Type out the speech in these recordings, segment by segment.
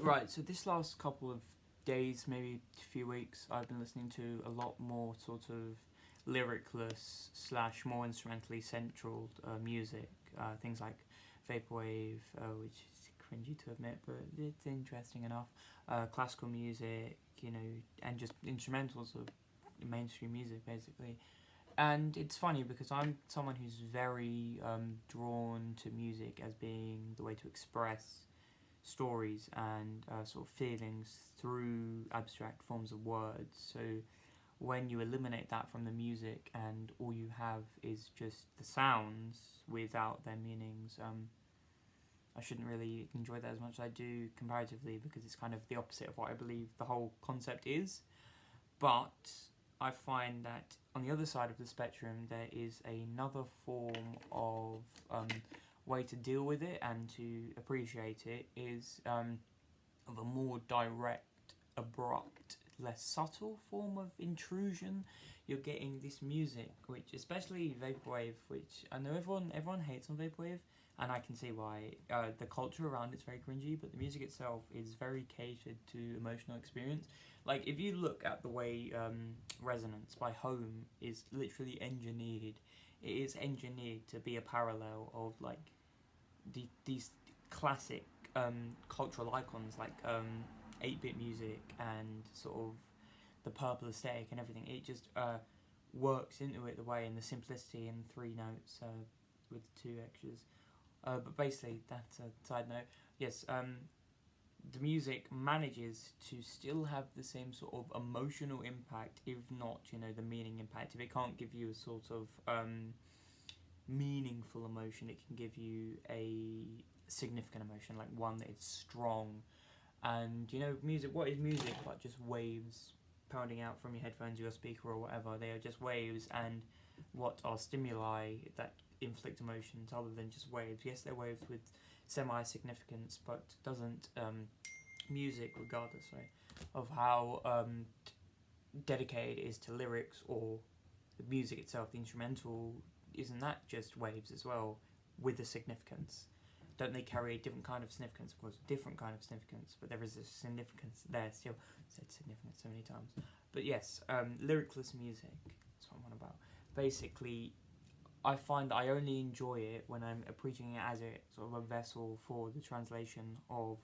Right, so this last couple of days, maybe a few weeks, I've been listening to a lot more sort of lyricless slash more instrumentally central music. Things like vaporwave, which is cringy to admit, but it's interesting enough. Classical music, and just instrumentals of mainstream music, basically. And it's funny because I'm someone who's very drawn to music as being the way to express stories and sort of feelings through abstract forms of words. So when you eliminate that from the music and all you have is just the sounds without their meanings, I shouldn't really enjoy that as much as I do comparatively, because it's kind of the opposite of what I believe the whole concept is. But I find that on the other side of the spectrum there is another form of way to deal with it and to appreciate it, is of a more direct, abrupt, less subtle form of intrusion. You're getting this music, which, especially vaporwave, which I know everyone hates on vaporwave, and I can see why. The culture around it's very cringy, but the music itself is very catered to emotional experience. Like, if you look at the way Resonance by Home is literally engineered, it is engineered to be a parallel of like these classic cultural icons like 8-bit music and sort of the purple aesthetic and everything. It just works into it the way, and the simplicity in 3 notes with 2 extras. But basically, that's a side note. Yes, the music manages to still have the same sort of emotional impact, if not, the meaning impact. If it can't give you a sort of meaningful emotion, it can give you a significant emotion, like one that is strong. And music, what is music but just waves pounding out from your headphones, your speaker, or whatever? They are just waves. And what are stimuli that inflict emotions other than just waves? Yes, they're waves with semi-significance, but doesn't music, regardless, right, of how dedicated it is to lyrics or the music itself, the instrumental, isn't that just waves as well with a significance? Don't they carry a different kind of significance? Of course, different kind of significance, but there is a significance there still. I said significance so many times. But yes, lyricless music, that's what I'm on about. Basically, I find that I only enjoy it when I'm appreciating it as a sort of a vessel for the translation of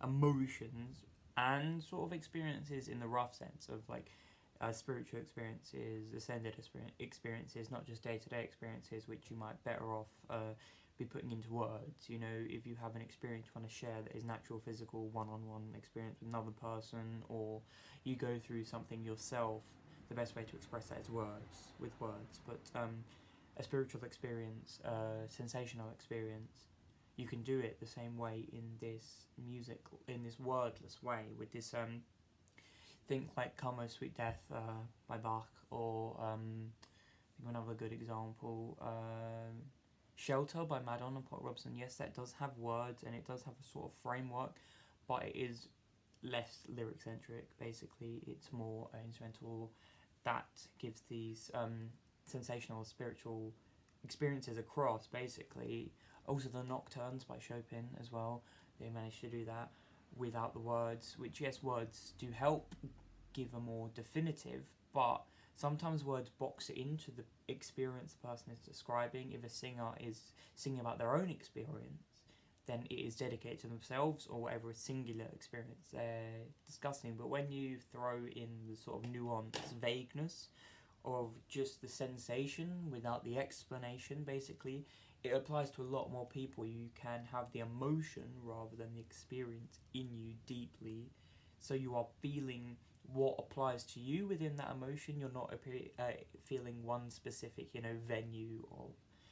emotions and sort of experiences in the rough sense of like spiritual experiences, ascended experiences, not just day-to-day experiences, which you might better off be putting into words. If you have an experience you want to share that is natural, physical, one-on-one experience with another person, or you go through something yourself, the best way to express that is with words. But a spiritual experience, sensational experience, you can do it the same way in this music, in this wordless way, with this think like Come O Sweet Death by Bach, or I think another good example, Shelter by Madonna and Paul Robson. Yes, that does have words and it does have a sort of framework, but it is less lyric centric. Basically, it's more instrumental that gives these sensational spiritual experiences across, basically. Also the Nocturnes by Chopin as well, they managed to do that without the words, which, yes, words do help give a more definitive, but sometimes words box it into the experience the person is describing. If a singer is singing about their own experience, then it is dedicated to themselves or whatever singular experience they're discussing. But when you throw in the sort of nuance, vagueness of just the sensation without the explanation, basically, it applies to a lot more people. You can have the emotion rather than the experience in you deeply, so you are feeling what applies to you within that emotion. You're not feeling one specific venue or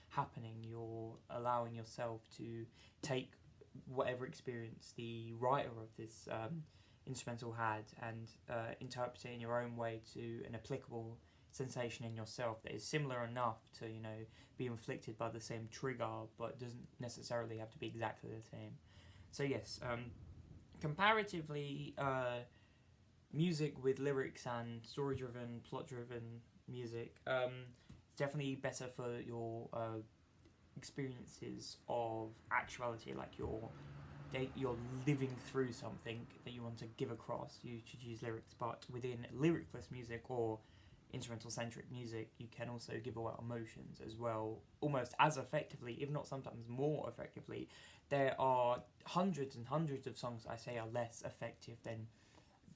happening. You're allowing yourself to take whatever experience the writer of this instrumental had and interpret it in your own way to an applicable sensation in yourself that is similar enough to be inflicted by the same trigger, but doesn't necessarily have to be exactly the same. So yes, comparatively, music with lyrics and story-driven, plot-driven music, it's definitely better for your experiences of actuality, like your you're living through something that you want to give across, you should use lyrics. But within lyricless music or instrumental centric music, you can also give away emotions as well, almost as effectively, if not sometimes more effectively. There are hundreds and hundreds of songs I say are less effective than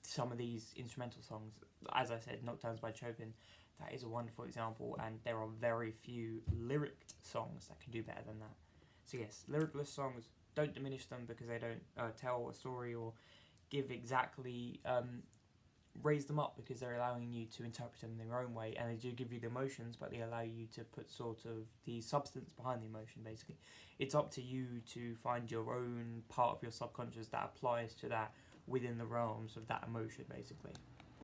some of these instrumental songs. As I said, Nocturnes by Chopin, that is a wonderful example, and there are very few lyric songs that can do better than that. So yes, lyricless songs, don't diminish them because they don't tell a story or give exactly raise them up, because they're allowing you to interpret them in their own way, and they do give you the emotions, but they allow you to put sort of the substance behind the emotion. Basically, it's up to you to find your own part of your subconscious that applies to that within the realms of that emotion, basically.